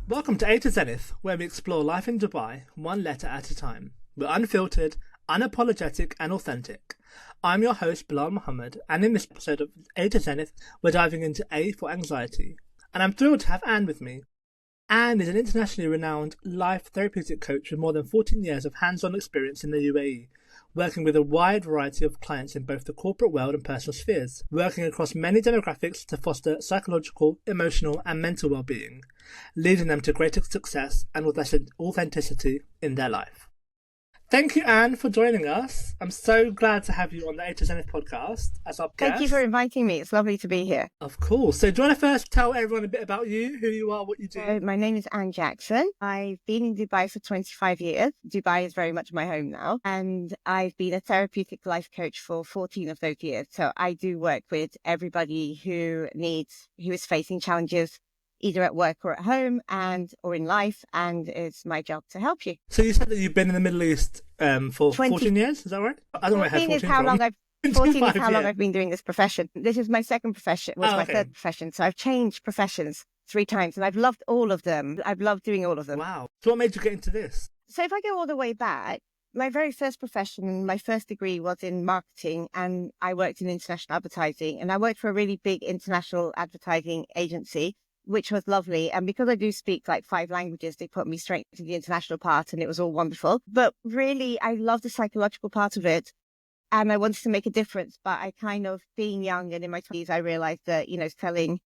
Welcome to A-Zenith, where we explore life in Dubai one letter at a time. We're unfiltered, unapologetic, and authentic. I'm your host, Bilal Muhammad, and in this episode of A-Zenith, we're diving into A for anxiety. And I'm thrilled to have Anne with me. Anne is an internationally renowned life therapeutic coach with more than 14 years of hands-on experience in the UAE, working with a wide variety of clients in both the corporate world and personal spheres, working across many demographics to foster psychological, emotional, and mental well-being, leading them to greater success and authenticity in their life. Thank you, Anne, for joining us. I'm so glad to have you on the A-Zenith podcast as our guest. Thank you for inviting me. It's lovely to be here. Of course. So do you want to first tell everyone a bit about you, who you are, what you do? So my name is Anne Jackson. I've been in Dubai for 25 years. Dubai is very much my home now. And I've been a therapeutic life coach for 14 of those years. So I do work with everybody who is facing challenges either at work or at home or in life, and it's my job to help you. So you said that you've been in the Middle East for 14 years, is that right? I don't know where I had 14 from. 14 is how long I've been doing this profession. This is my second profession, my third profession. So I've changed professions 3 times and I've loved all of them. I've loved doing all of them. Wow. So what made you get into this? So if I go all the way back, my very first profession, my first degree was in marketing, and I worked in international advertising, and I worked for a really big international advertising agency, which was lovely. And because I do speak like 5 languages, they put me straight into the international part and it was all wonderful. But really, I love the psychological part of it. And I wanted to make a difference. But I kind of, being young and in my 20s, I realized that, selling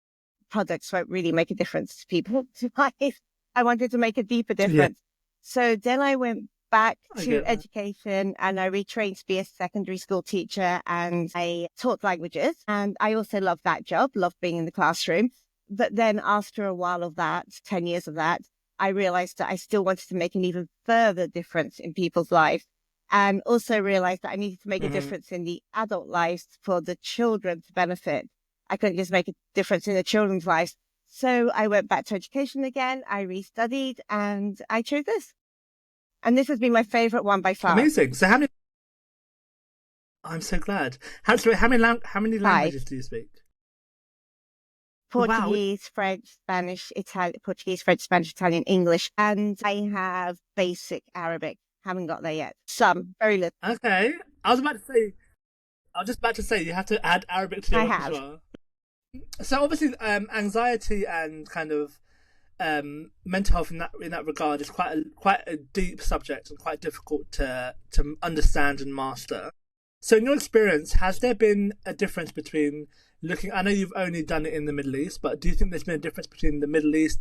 products won't really make a difference to people. I wanted to make a deeper difference. Yeah. So then I went back to education and I retrained to be a secondary school teacher, and I taught languages. And I also loved that job, loved being in the classroom. But then after a while of that, 10 years of that, I realized that I still wanted to make an even further difference in people's lives, and also realized that I needed to make a difference in the adult lives for the children to benefit. I couldn't just make a difference in the children's lives. So I went back to education again. I restudied and I chose this. And this has been my favorite one by far. Amazing. So I'm so glad. How many languages do you speak? Portuguese, French, Spanish, Italian, English, and I have basic Arabic. Haven't got there yet. Some, very little. Okay. I was just about to say you have to add Arabic to it as well. So obviously, anxiety and kind of mental health in that regard is quite a deep subject and quite difficult to understand and master. So in your experience, has there been a difference between I know you've only done it in the Middle East, but do you think there's been a difference between the Middle East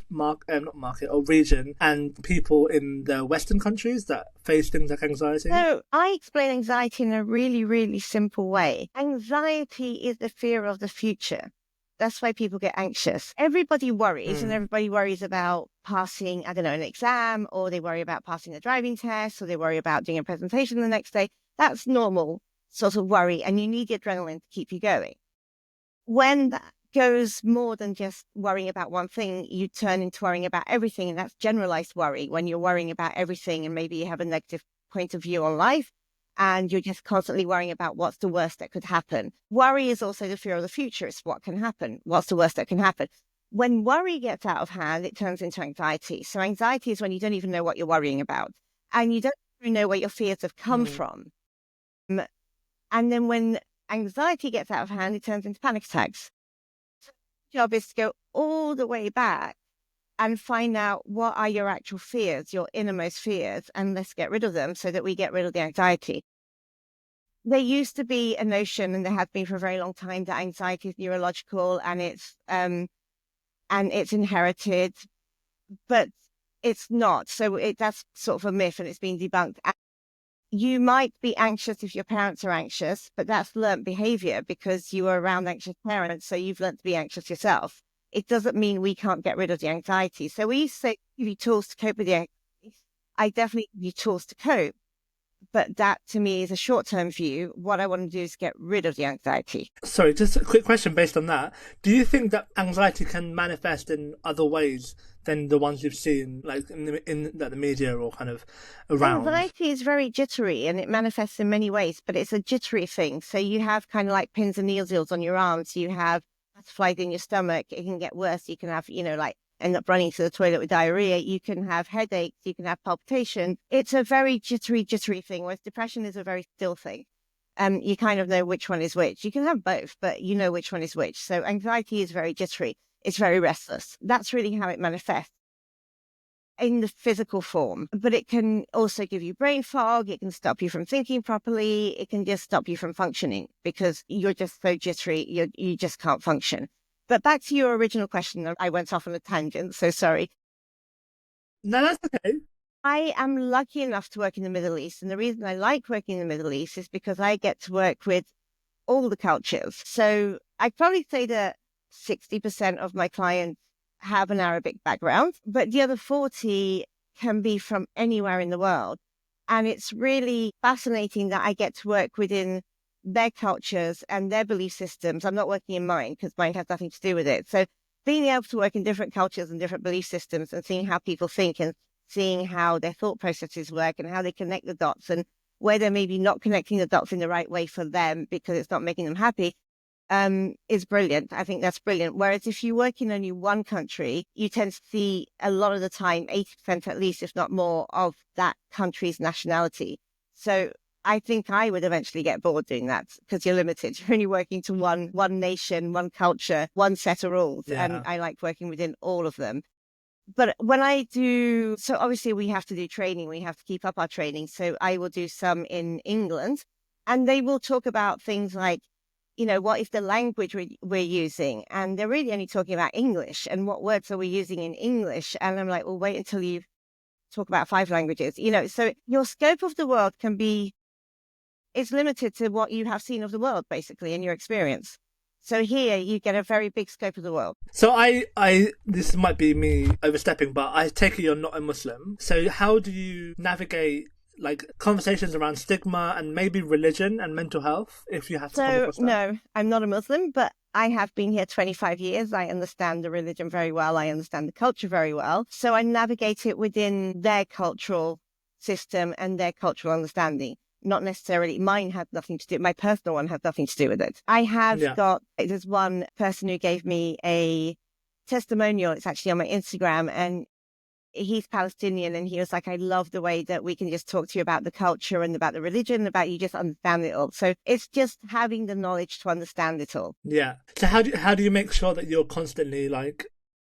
region and people in the Western countries that face things like anxiety? So I explain anxiety in a really, really simple way. Anxiety is the fear of the future. That's why people get anxious. Everybody worries, and everybody worries about passing, an exam, or they worry about passing a driving test, or they worry about doing a presentation the next day. That's normal sort of worry, and you need the adrenaline to keep you going. When that goes more than just worrying about one thing, you turn into worrying about everything, and that's generalized worry, when you're worrying about everything and maybe you have a negative point of view on life and you're just constantly worrying about what's the worst that could happen. Worry is also the fear of the future. It's what can happen. What's the worst that can happen? When worry gets out of hand, it turns into anxiety. So anxiety is when you don't even know what you're worrying about and you don't even know where your fears have come from. And then when anxiety gets out of hand, it turns into panic attacks. So the job is to go all the way back and find out what are your actual fears, your innermost fears, and let's get rid of them so that we get rid of the anxiety. There used to be a notion, and there has been for a very long time, that anxiety is neurological and it's inherited, but it's not. So that's sort of a myth, and it's been debunked. You might be anxious if your parents are anxious, but that's learnt behavior because you were around anxious parents, so you've learnt to be anxious yourself. It doesn't mean we can't get rid of the anxiety. So we say give you tools to cope with the anxiety. I definitely give you tools to cope, but that to me is a short-term view. What I want to do is get rid of the anxiety. Sorry, just a quick question based on that. Do you think that anxiety can manifest in other ways than the ones you've seen, like in the media or kind of around? Anxiety is very jittery and it manifests in many ways, but it's a jittery thing. So you have kind of like pins and needles on your arms. You have butterflies in your stomach. It can get worse. You can have, like end up running to the toilet with diarrhea. You can have headaches. You can have palpitations. It's a very jittery thing, whereas depression is a very still thing. You kind of know which one is which. You can have both, but you know which one is which. So anxiety is very jittery. It's very restless. That's really how it manifests in the physical form. But it can also give you brain fog. It can stop you from thinking properly. It can just stop you from functioning because you're just so jittery. You just can't function. But back to your original question, I went off on a tangent, so sorry. No, that's okay. I am lucky enough to work in the Middle East. And the reason I like working in the Middle East is because I get to work with all the cultures. So I'd probably say that 60% of my clients have an Arabic background, but the other 40 can be from anywhere in the world. And it's really fascinating that I get to work within their cultures and their belief systems. I'm not working in mine because mine has nothing to do with it. So being able to work in different cultures and different belief systems and seeing how people think and seeing how their thought processes work and how they connect the dots and where they're maybe not connecting the dots in the right way for them because it's not making them happy, is brilliant. I think that's brilliant. Whereas if you work in only one country, you tend to see a lot of the time, 80% at least, if not more, of that country's nationality. So I think I would eventually get bored doing that because you're limited. You're only working to one nation, one culture, one set of rules. Yeah. And I like working within all of them. But when I do, so obviously we have to do training. We have to keep up our training. So I will do some in England and they will talk about things like, you know, what is the language we're using? And they're really only talking about English and what words are we using in English? And I'm like, well, wait until you talk about 5 languages, you know, so your scope of the world it's limited to what you have seen of the world, basically, in your experience. So here you get a very big scope of the world. So this might be me overstepping, but I take it you're not a Muslim. So how do you navigate like conversations around stigma and maybe religion and mental health if you have to come across that? No, I'm not a Muslim, but I have been here 25 years. I understand the religion very well. I understand the culture very well. So I navigate it within their cultural system and their cultural understanding. Not necessarily mine had nothing to do. My personal one had nothing to do with it. I have there's one person who gave me a testimonial. It's actually on my Instagram and he's Palestinian and he was like, I love the way that we can just talk to you about the culture and about the religion, about you just understand it all. So it's just having the knowledge to understand it all. Yeah. So how do you make sure that you're constantly like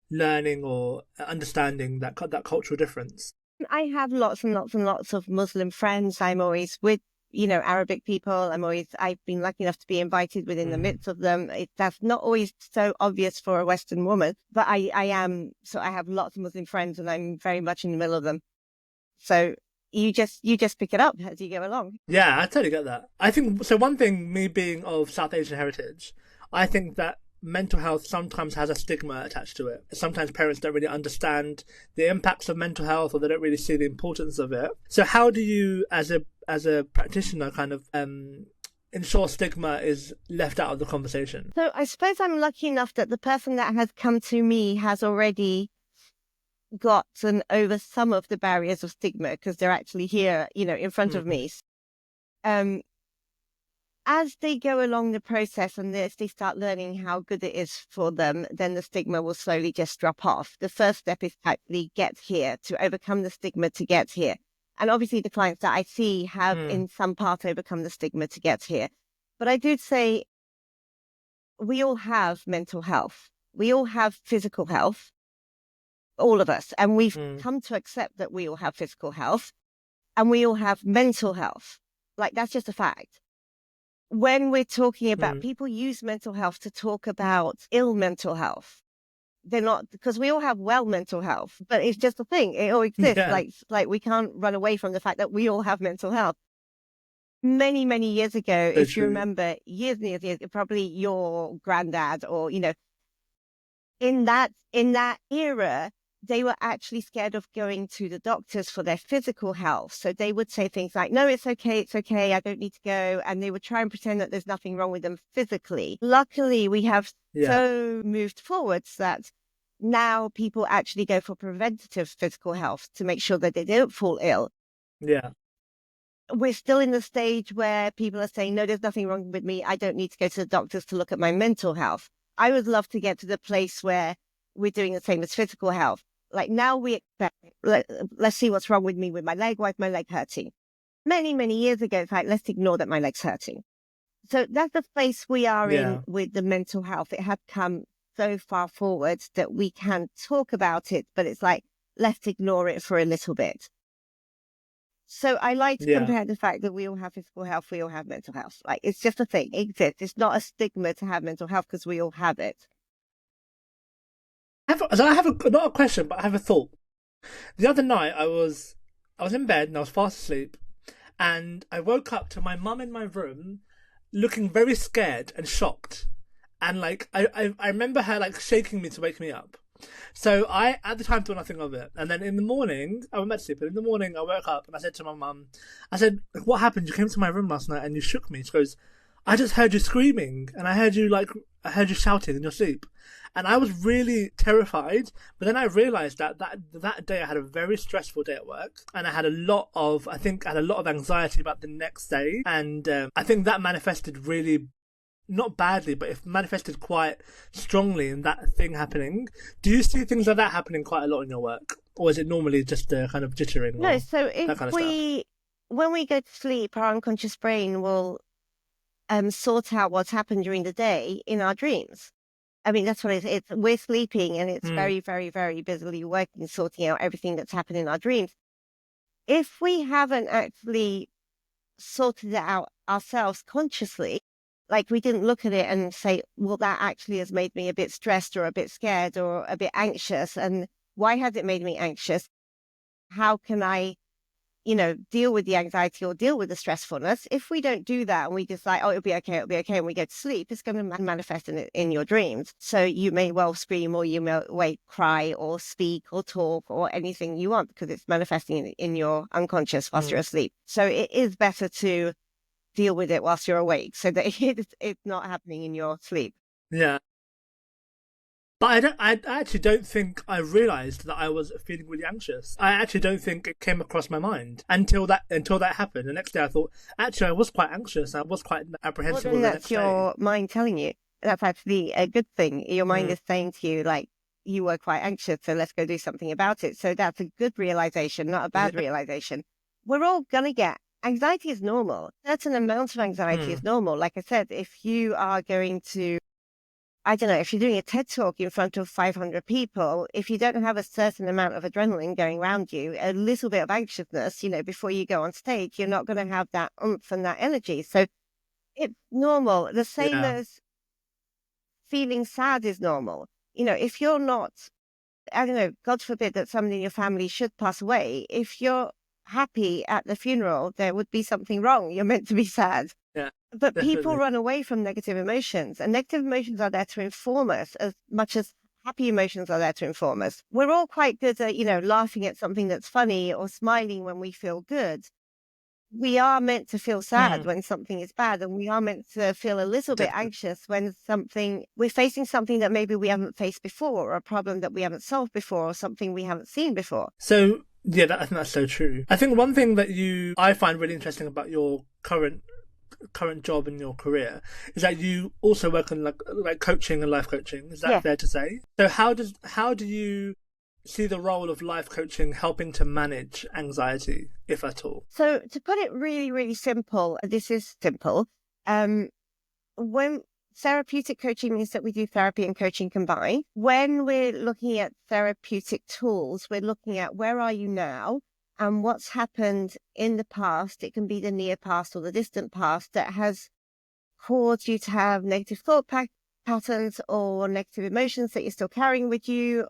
learning or understanding that cultural difference? I have lots and lots and lots of Muslim friends. I'm always with, you know, Arabic people. I've been lucky enough to be invited within the midst of them. That's not always so obvious for a Western woman, but I have lots of Muslim friends and I'm very much in the middle of them. So you just pick it up as you go along. Yeah, I totally get that. I think, so one thing, me being of South Asian heritage, I think that mental health sometimes has a stigma attached to it. Sometimes parents don't really understand the impacts of mental health or they don't really see the importance of it. So how do you, as a practitioner, kind of ensure stigma is left out of the conversation? So I suppose I'm lucky enough that the person that has come to me has already gotten over some of the barriers of stigma because they're actually here, you know, in front of me. As they go along the process and as they start learning how good it is for them, then the stigma will slowly just drop off. The first step is to actually get here, to overcome the stigma to get here. And obviously the clients that I see have in some part overcome the stigma to get here. But I do say we all have mental health. We all have physical health, all of us. And we've come to accept that we all have physical health and we all have mental health. Like that's just a fact. When we're talking about people use mental health to talk about ill mental health. They're not, because we all have well mental health, but it's just a thing. It all exists. Yeah. Like we can't run away from the fact that we all have mental health. Many, many years ago, if you remember, years, probably your granddad or, you know, in that era, they were actually scared of going to the doctors for their physical health. So they would say things like, no, it's okay, I don't need to go. And they would try and pretend that there's nothing wrong with them physically. Luckily, we have so moved forwards that now people actually go for preventative physical health to make sure that they don't fall ill. Yeah. We're still in the stage where people are saying, no, there's nothing wrong with me. I don't need to go to the doctors to look at my mental health. I would love to get to the place where we're doing the same as physical health. Like now we expect, let's see what's wrong with me with my leg. Why is my leg hurting? Many, many years ago, it's like, let's ignore that my leg's hurting. So that's the place we are in Yeah. with the mental health. It had come so far forward that we can talk about it, but it's like, let's ignore it for a little bit. So I like to Yeah. compare the fact that we all have physical health, we all have mental health. Like it's just a thing, it exists. It's not a stigma to have mental health because we all have it. I have not a question, but I have a thought. The other night, I was in bed and I was fast asleep, and I woke up to my mum in my room, looking very scared and shocked, and like I remember her like shaking me to wake me up. So I at the time thought nothing of it, and then in the morning I went to sleep. But in the morning I woke up and I said to my mum, I said, "What happened? You came to my room last night and you shook me." She goes, "I just heard you screaming, and I heard you shouting in your sleep." And I was really terrified, but then I realized that day I had a very stressful day at work, and I think I had a lot of anxiety about the next day, and I think that manifested really, not badly, but it manifested quite strongly in that thing happening. Do you see things like that happening quite a lot in your work, or is it normally just kind of jittering No, or so that if kind of stuff? when we go to sleep, our unconscious brain will sort out what's happened during the day in our dreams. I mean, that's what it's. We're sleeping and it's Hmm. very, very, very busily working, sorting out everything that's happened in our dreams. If we haven't actually sorted it out ourselves consciously, like we didn't look at it and say, well, that actually has made me a bit stressed or a bit scared or a bit anxious. And why has it made me anxious? How can I deal with the anxiety or deal with the stressfulness? If we don't do that and we decide, oh, it'll be okay, and we go to sleep, it's going to manifest in your dreams. So you may well scream or you may cry or speak or talk or anything you want because it's manifesting in your unconscious whilst Hmm. you're asleep. So it is better to deal with it whilst you're awake so that it's not happening in your sleep. Yeah. But I actually don't think I realised that I was feeling really anxious. I actually don't think it came across my mind until that happened. The next day I thought, actually I was quite anxious. I was quite Well, apprehensive then the that's next day. your mind telling you. That's actually a good thing. Your mind Mm. is saying to you, like, you were quite anxious, so let's go do something about it. So that's a good realization, not a bad Yeah. realization. We're all going to get anxiety is normal. Certain amounts of anxiety Mm. is normal. Like I said, if you are going to, I don't know, if you're doing a TED talk in front of 500 people, if you don't have a certain amount of adrenaline going around you, a little bit of anxiousness, before you go on stage, you're not going to have that oomph and that energy. So it's normal. The same Yeah. as feeling sad is normal. If you're not, I don't know, God forbid that somebody in your family should pass away, if you're happy at the funeral, there would be something wrong. You're meant to be sad. Yeah. But people Definitely. run away from negative emotions, and negative emotions are there to inform us as much as happy emotions are there to inform us. We're all quite good at, laughing at something that's funny or smiling when we feel good. We are meant to feel sad Mm. when something is bad, and we are meant to feel a little bit Definitely. anxious when we're facing something that maybe we haven't faced before, or a problem that we haven't solved before, or something we haven't seen before. So yeah, I think that's so true. I think one thing that I find really interesting about your current job in your career is that you also work on like coaching and life coaching. Is that Yeah. fair to say? So how do you see the role of life coaching helping to manage anxiety, if at all? So to put it really, really simple, this is simple. When therapeutic coaching means that we do therapy and coaching combined. When we're looking at therapeutic tools, we're looking at where are you now and what's happened in the past. It can be the near past or the distant past that has caused you to have negative thought patterns or negative emotions that you're still carrying with you.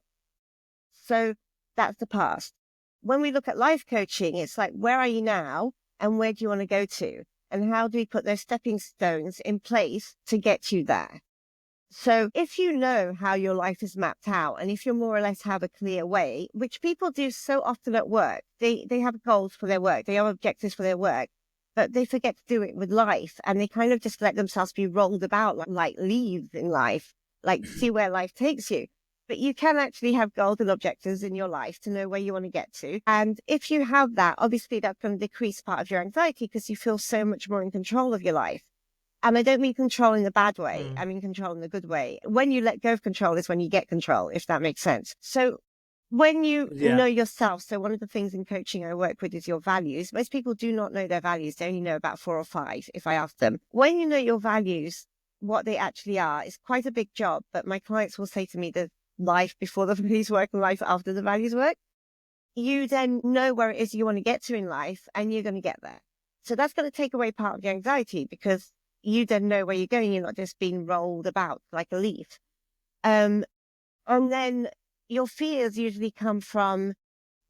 So that's the past. When we look at life coaching, it's like, where are you now and where do you want to go to? And how do we put those stepping stones in place to get you there? So if you know how your life is mapped out and if you more or less have a clear way, which people do so often at work, they have goals for their work, they have objectives for their work, but they forget to do it with life and they kind of just let themselves be rolled about like leaves in life, like see where life takes you. But you can actually have goals and objectives in your life to know where you want to get to. And if you have that, obviously that's going to decrease part of your anxiety because you feel so much more in control of your life. And I don't mean control in the bad way. I mean control in the good way. When you let go of control is when you get control, if that makes sense. So when you know yourself, so one of the things in coaching I work with is your values. Most people do not know their values. They only know about 4 or 5 if I ask them. When you know your values, what they actually are, is quite a big job. But my clients will say to me, the life before the values work and life after the values work. You then know where it is you want to get to in life, and you're going to get there. So that's going to take away part of your anxiety, because you then know where you're going. You're not just being rolled about like a leaf. And then your fears usually come from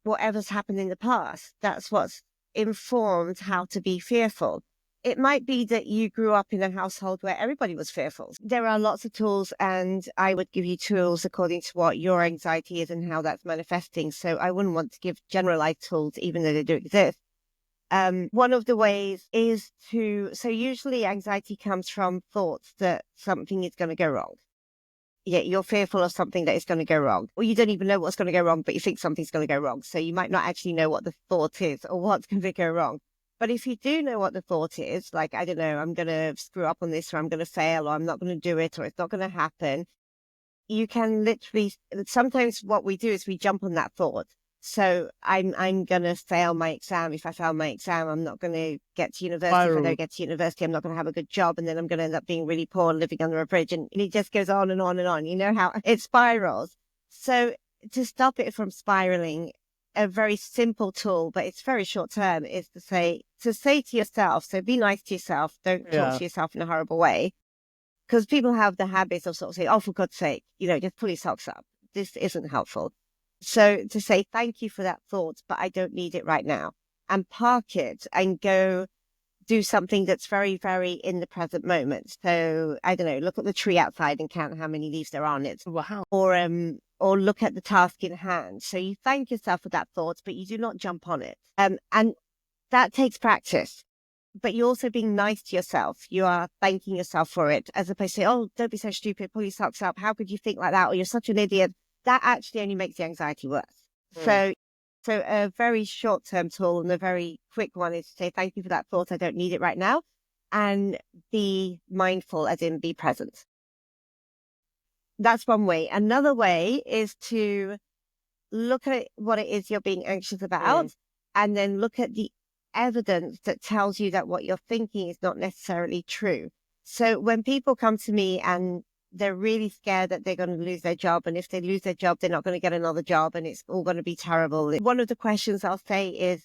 whatever's happened in the past. That's what's informed how to be fearful. It might be that you grew up in a household where everybody was fearful. There are lots of tools, and I would give you tools according to what your anxiety is and how that's manifesting. So I wouldn't want to give generalized tools, even though they do exist. One of the ways is so usually anxiety comes from thoughts that something is going to go wrong. Yeah, you're fearful of something that is going to go wrong, or you don't even know what's going to go wrong, but you think something's going to go wrong. So you might not actually know what the thought is or what's going to go wrong. But if you do know what the thought is, like, I don't know, I'm going to screw up on this, or I'm going to fail, or I'm not going to do it, or it's not going to happen, you can literally, sometimes what we do is we jump on that thought. So I'm going to fail my exam. If I fail my exam, I'm not going to get to university. If I don't get to university, I'm not going to have a good job. And then I'm going to end up being really poor and living under a bridge. And it just goes on and on and on. You know how it spirals. So to stop it from spiraling, a very simple tool, but it's very short term, is to say to yourself, so be nice to yourself. Don't talk to yourself in a horrible way. Because people have the habits of sort of saying, oh, for God's sake, just pull your socks up. This isn't helpful. So to say, thank you for that thought, but I don't need it right now, and park it and go do something that's very, very in the present moment. So I don't know, look at the tree outside and count how many leaves there are on it. Wow. Or look at the task in hand. So you thank yourself for that thought, but you do not jump on it. And that takes practice. But you're also being nice to yourself. You are thanking yourself for it, as opposed to say, oh, don't be so stupid, pull your socks up. How could you think like that? Or you're such an idiot. That actually only makes the anxiety worse. So a very short-term tool and a very quick one is to say, thank you for that thought. I don't need it right now. And be mindful, as in be present. That's one way. Another way is to look at what it is you're being anxious about, and then look at the evidence that tells you that what you're thinking is not necessarily true. So when people come to me and they're really scared that they're going to lose their job, and if they lose their job, they're not going to get another job, and it's all going to be terrible. One of the questions I'll say is,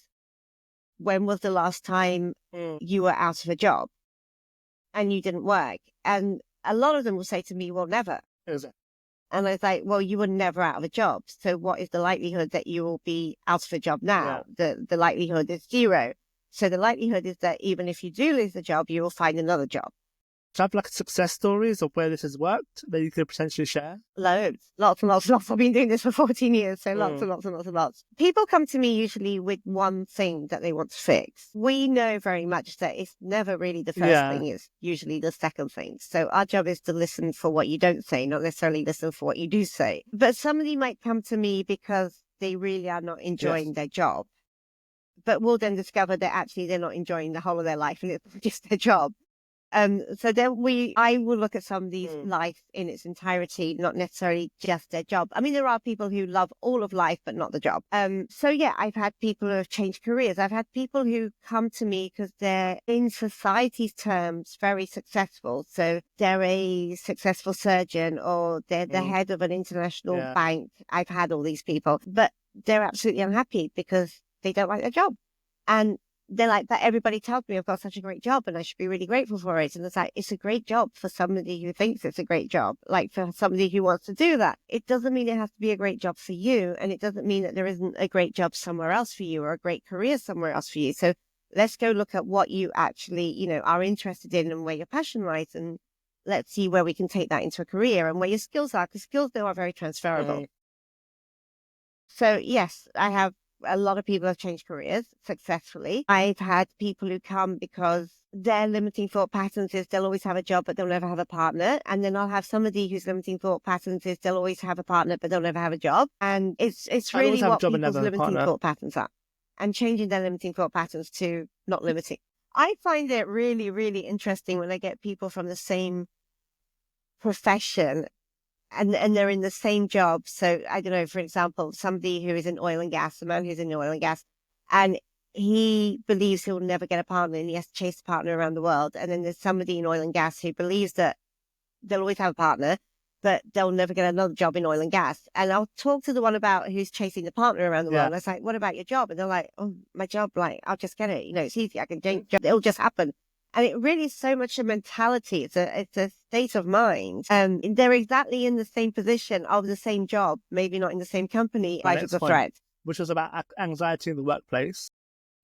when was the last time you were out of a job and you didn't work? And a lot of them will say to me, well, never. Exactly. And I was like, well, you were never out of a job. So what is the likelihood that you will be out of a job now? Yeah. The likelihood is 0. So the likelihood is that even if you do lose the job, you will find another job. Do you have like success stories of where this has worked that you could potentially share? Loads. Lots and lots and lots. I've been doing this for 14 years, so lots and lots and lots and lots. People come to me usually with one thing that they want to fix. We know very much that it's never really the first thing, it's usually the second thing. So our job is to listen for what you don't say, not necessarily listen for what you do say. But somebody might come to me because they really are not enjoying their job. But we'll then discover that actually they're not enjoying the whole of their life and it's just their job. So then I will look at somebody's life in its entirety, not necessarily just their job. I mean, there are people who love all of life, but not the job. So yeah, I've had people who have changed careers. I've had people who come to me because they're, in society's terms, very successful. So they're a successful surgeon, or they're the head of an international bank. I've had all these people, but they're absolutely unhappy because they don't like their job. And they're like, but everybody tells me I've got such a great job and I should be really grateful for it. And it's like, it's a great job for somebody who thinks it's a great job, like for somebody who wants to do that. It doesn't mean it has to be a great job for you. And it doesn't mean that there isn't a great job somewhere else for you or a great career somewhere else for you. So let's go look at what you actually, are interested in and where your passion lies. And let's see where we can take that into a career and where your skills are, because skills, though, are very transferable. So yes, I have a lot of people have changed careers successfully. I've had people who come because their limiting thought patterns is they'll always have a job, but they'll never have a partner. And then I'll have somebody whose limiting thought patterns is they'll always have a partner, but they'll never have a job. And it's really what people's limiting thought patterns are. And changing their limiting thought patterns to not limiting. I find it really, really interesting when I get people from the same profession and they're in the same job. So I don't know, for example, somebody who is in oil and gas, a man who's in oil and gas, and he believes he'll never get a partner and he has to chase a partner around the world. And then there's somebody in oil and gas who believes that they'll always have a partner, but they'll never get another job in oil and gas. And I'll talk to the one about who's chasing the partner around the world. And I was like, what about your job? And they're like, oh, my job, like, I'll just get it. You know, it's easy. I can change job. It'll just happen. And it really is so much a mentality. It's a state of mind. They're exactly in the same position of the same job, maybe not in the same company. Life is a threat. Which was about anxiety in the workplace.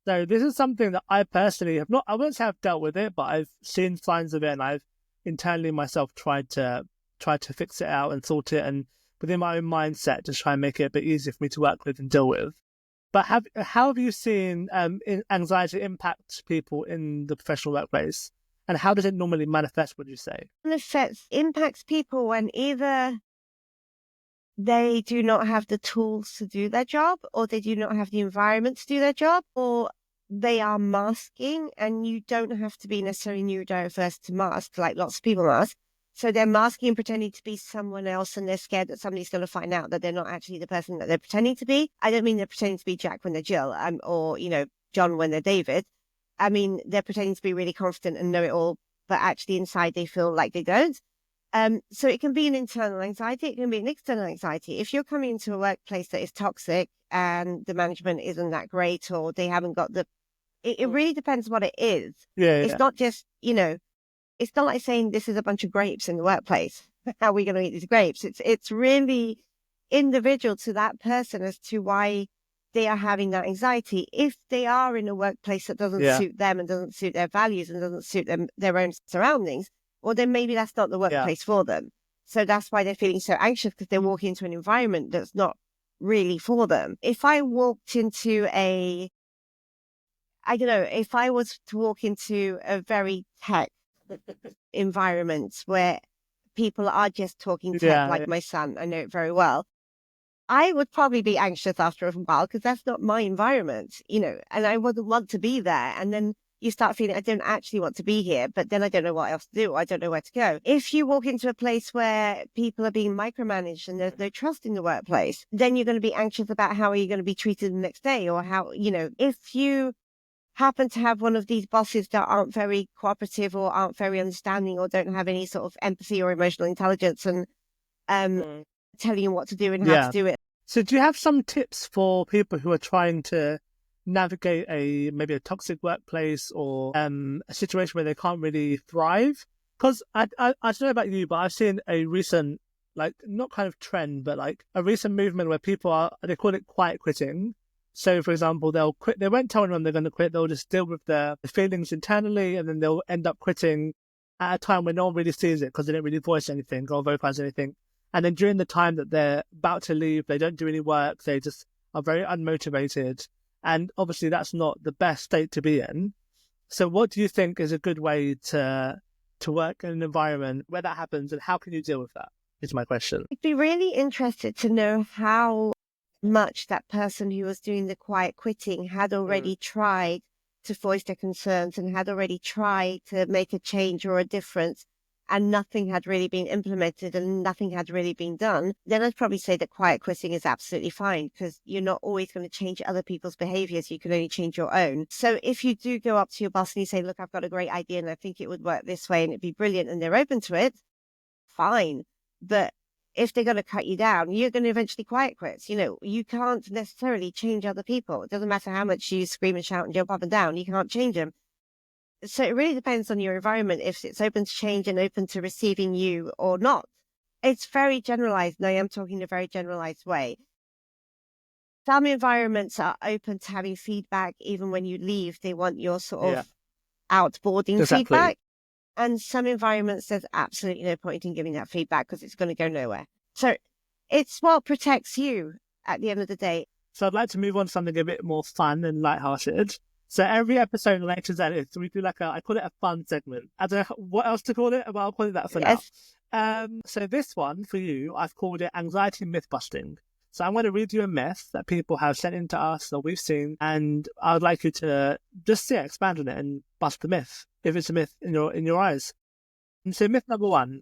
So this is something that I personally have not, I won't say I've dealt with it, but I've seen signs of it, and I've internally myself tried to fix it out and sort it, and within my own mindset to try and make it a bit easier for me to work with and deal with. But how have you seen anxiety impact people in the professional workplace? And how does it normally manifest, would you say? It impacts people when either they do not have the tools to do their job, or they do not have the environment to do their job, or they are masking, and you don't have to be necessarily neurodiverse to mask, like lots of people mask. So they're masking and pretending to be someone else, and they're scared that somebody's going to find out that they're not actually the person that they're pretending to be. I don't mean they're pretending to be Jack when they're Jill, or, you know, John when they're David. I mean, they're pretending to be really confident and know it all, but actually inside they feel like they don't. So it can be an internal anxiety. It can be an external anxiety. If you're coming into a workplace that is toxic and the management isn't that great, or they haven't got it really depends what it is. It's not just, you know, it's not like saying this is a bunch of grapes in the workplace. How are we going to eat these grapes? It's really individual to that person as to why they are having that anxiety. If they are in a workplace that doesn't suit them and doesn't suit their values and doesn't suit their own surroundings, well, then maybe that's not the workplace for them. So that's why they're feeling so anxious, because they're walking into an environment that's not really for them. If I walked into if I was to walk into a very tech environment where people are just talking tech, like my son, I know it very well, I would probably be anxious after a while, because that's not my environment, you know, and I wouldn't want to be there. And then you start feeling, I don't actually want to be here, but then I don't know what else to do. I don't know where to go. If you walk into a place where people are being micromanaged and there's no trust in the workplace, then you're going to be anxious about how are you going to be treated the next day, or how, you know, if you happen to have one of these bosses that aren't very cooperative or aren't very understanding or don't have any sort of empathy or emotional intelligence and telling you what to do and how to do it. So do you have some tips for people who are trying to navigate maybe a toxic workplace, or a situation where they can't really thrive? Because I don't know about you, but I've seen a recent, like, not kind of trend, but like a recent movement where people they call it quiet quitting. So, for example, they'll quit. They won't tell anyone they're going to quit. They'll just deal with the feelings internally, and then they'll end up quitting at a time when no one really sees it, because they don't really voice anything or vocalize anything. And then during the time that they're about to leave, they don't do any work. They just are very unmotivated. And obviously, that's not the best state to be in. So what do you think is a good way to work in an environment where that happens, and how can you deal with that, is my question. I'd be really interested to know how much that person who was doing the quiet quitting had already tried to voice their concerns and had already tried to make a change or a difference, and nothing had really been implemented and nothing had really been done. Then I'd probably say that quiet quitting is absolutely fine, because you're not always going to change other people's behaviors. You can only change your own. So if you do go up to your boss and you say, look, I've got a great idea and I think it would work this way and it'd be brilliant, and they're open to it, fine. But if they're going to cut you down, you're going to eventually quiet quit. You know, you can't necessarily change other people. It doesn't matter how much you scream and shout and jump up and down. You can't change them. So it really depends on your environment, if it's open to change and open to receiving you or not. It's very generalized, and I am talking in a very generalized way. Some environments are open to having feedback even when you leave. They want your sort of outboarding feedback. And some environments, there's absolutely no point in giving that feedback, because it's going to go nowhere. So it's what protects you at the end of the day. So I'd like to move on to something a bit more fun and lighthearted. So every episode of A-Zenith, we do I call it a fun segment. I don't know what else to call it, but I'll call it that for now. So this one, for you, I've called it anxiety myth busting. So I'm going to read you a myth that people have sent in to us or we've seen, and I would like you to just expand on it and bust the myth, if it's a myth in your eyes. And so myth number 1,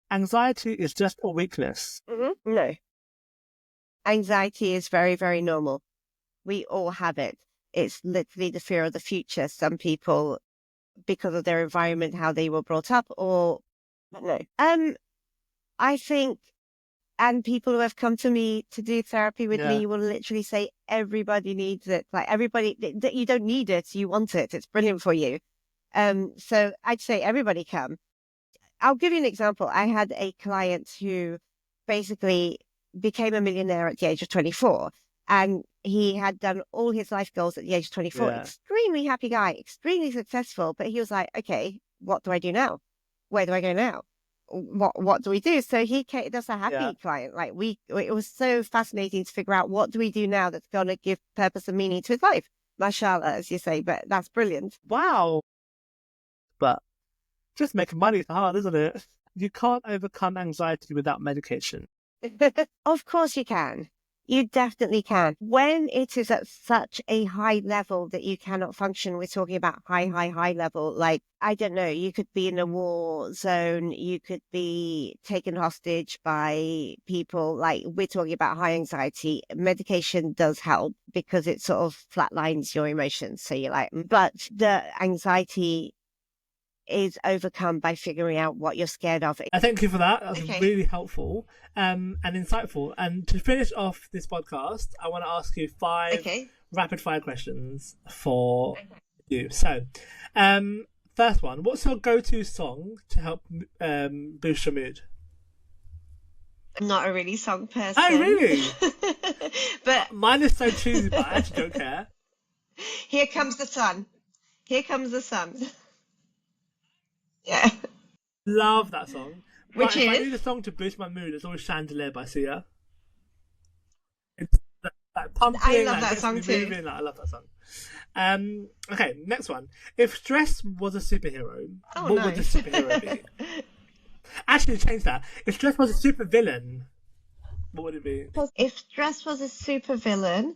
anxiety is just a weakness. No. Anxiety is very, very normal. We all have it. It's literally the fear of the future. Some people, because of their environment, how they were brought up, or no. I think, and people who have come to me to do therapy with me will literally say everybody needs it. Like everybody, you don't need it, you want it. It's brilliant for you. So I'd say everybody come. I'll give you an example. I had a client who basically became a millionaire at the age of 24, and he had done all his life goals at the age of 24. Extremely happy guy, extremely successful. But he was like, okay, what do I do now? Where do I go now? What do we do? So that's a happy client. Like it was so fascinating to figure out what do we do now that's going to give purpose and meaning to his life. Mashallah, as you say, but that's brilliant. Wow. But just making money is hard, isn't it? You can't overcome anxiety without medication. Of course you can. You definitely can. When it is at such a high level that you cannot function, we're talking about high level. Like, I don't know, you could be in a war zone, you could be taken hostage by people. Like, we're talking about high anxiety. Medication does help because it sort of flatlines your emotions. So you're like, but the anxiety is overcome by figuring out what you're scared of. I thank you for that. That was really helpful and insightful. And to finish off this podcast, I want to ask you 5 rapid fire questions for you. So, first one, what's your go-to song to help boost your mood? I'm not a really song person. Oh, really? But mine is so cheesy, but I actually don't care. Here Comes the Sun. Here Comes the Sun. Yeah. Love that song. Which is? If I need a song to boost my mood, it's always Chandelier by Sia. It's like pumping. I love that song too. Moving, I love that song. Okay, next one. If stress was a superhero, what would the superhero be? Actually, change that. If stress was a supervillain, what would it be? If stress was a supervillain,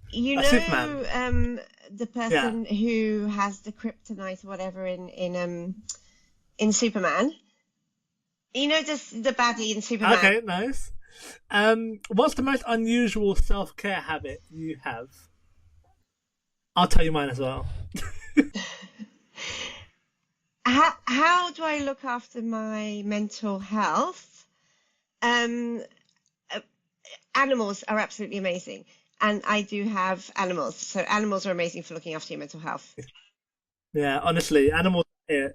Superman. The person who has the kryptonite or whatever in Superman. You know, just the baddie in Superman. Okay, nice. What's the most unusual self-care habit you have? I'll tell you mine as well. How do I look after my mental health? Animals are absolutely amazing. And I do have animals. So animals are amazing for looking after your mental health. Yeah, honestly, animals.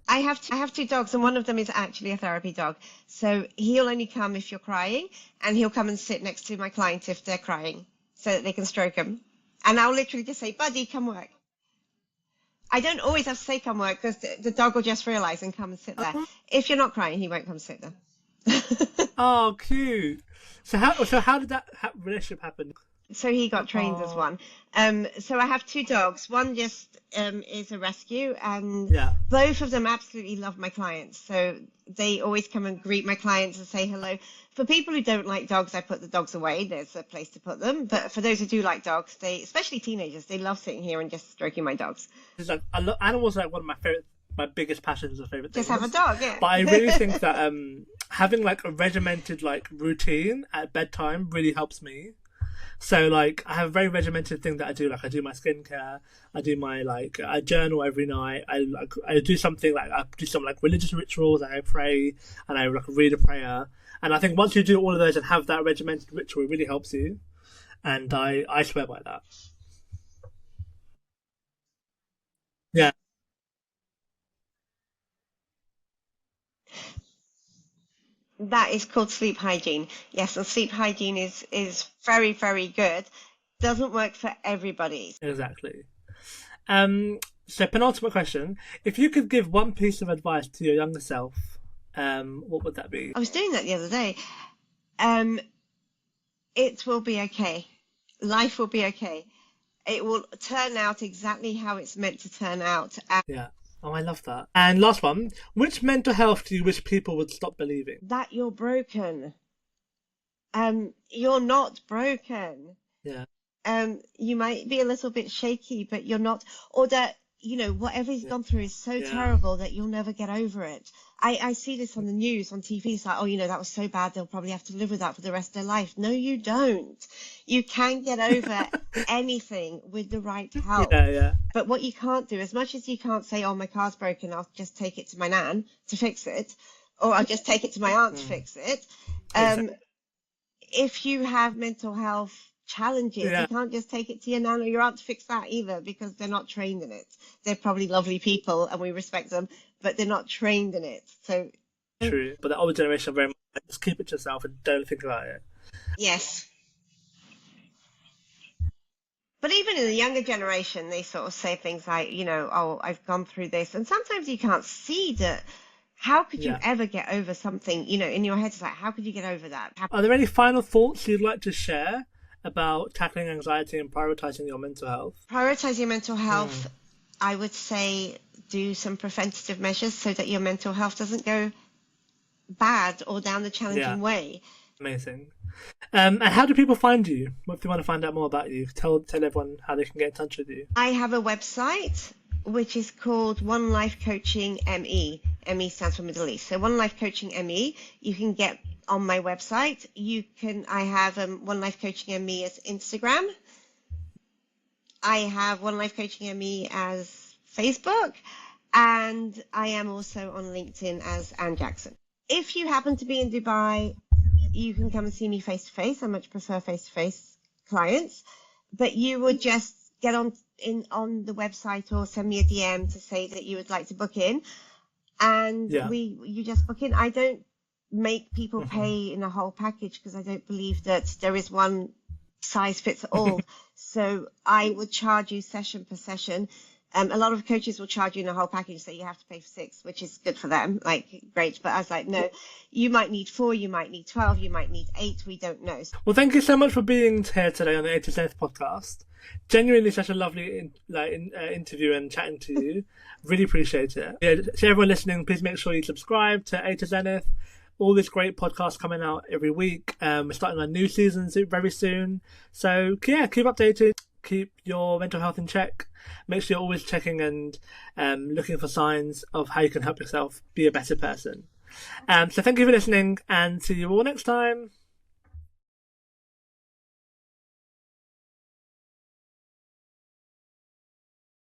I have 2 dogs, and one of them is actually a therapy dog. So he'll only come if you're crying, and he'll come and sit next to my client if they're crying, so that they can stroke them. And I'll literally just say, buddy, come work. I don't always have to say come work, because the dog will just realize and come and sit there. If you're not crying, he won't come sit there. Oh, cute. So how did that relationship happen? So he got trained as one. So I have 2 dogs. One just is a rescue, and both of them absolutely love my clients. So they always come and greet my clients and say hello. For people who don't like dogs, I put the dogs away. There's a place to put them. But for those who do like dogs, especially teenagers, they love sitting here and just stroking my dogs. It's like, animals are like one of my biggest passions or favorite things. Just have a dog, yeah. But I really think that having like a regimented like routine at bedtime really helps me. So like I have a very regimented thing that I do. Like I do my skincare, I do my I journal every night. I do something like some religious rituals. I pray and I read a prayer. And I think once you do all of those and have that regimented ritual, it really helps you. And I swear by that. Yeah. That is called sleep hygiene. Yes, and sleep hygiene is very, very good. Doesn't work for everybody. Exactly. So penultimate question. If you could give one piece of advice to your younger self, what would that be? I was doing that the other day. It will be okay. Life will be okay. It will turn out exactly how it's meant to turn out. Yeah. Oh, I love that. And last one, which mental health do you wish people would stop believing? That you're broken. You're not broken. Yeah. You might be a little bit shaky, but you're not, or that, whatever he's gone through is so Yeah. terrible that you'll never get over it. I see this on the news, on TV. It's like, oh, that was so bad. They'll probably have to live with that for the rest of their life. No, you don't. You can get over anything with the right help. Yeah, yeah. But what you can't do, as much as you can't say, oh, my car's broken, I'll just take it to my nan to fix it, or I'll just take it to my aunt to fix it. Exactly. If you have mental health challenges, Yeah. you can't just take it to your nan or your aunt to fix that either, because they're not trained in it. They're probably lovely people and we respect them, but they're not trained in it. So True. But the older generation are very much like, just keep it to yourself and don't think about it. yes. But even in the younger generation, they sort of say things like, oh, I've gone through this. And sometimes you can't see that. How could you Yeah. ever get over something, in your head? It's like, how could you get over that? Are there any final thoughts you'd like to share about tackling anxiety and prioritizing your mental health? Prioritizing your mental health, I would say do some preventative measures so that your mental health doesn't go bad or down the challenging way. Amazing. And how do people find you? If they want to find out more about you, tell everyone how they can get in touch with you. I have a website which is called One Life Coaching ME. ME stands for Middle East. So One Life Coaching ME, you can get on my website. I have One Life Coaching ME as Instagram. I have One Life Coaching ME as Facebook, and I am also on LinkedIn as Anne Jackson. If you happen to be in Dubai, you can come and see me face to face. I much prefer face to face clients, but you would just get on the website or send me a DM to say that you would like to book in, and you just book in. I don't make people pay in a whole package because I don't believe that there is one size fits all. So I would charge you session per session. A lot of coaches will charge you in a whole package, so you have to pay for 6, which is good for them, like great. But I was like, no, you might need 4, you might need 12, you might need 8, we don't know. Well, thank you so much for being here today on the A-Zenith podcast. Genuinely such a lovely interview and chatting to you. Really appreciate it. Yeah, to everyone listening, please make sure you subscribe to A-Zenith. All this great podcast coming out every week. We're starting our new season very soon. So yeah, keep updated. Keep your mental health in check. Make sure you're always checking and looking for signs of how you can help yourself be a better person. So thank you for listening, and see you all next time.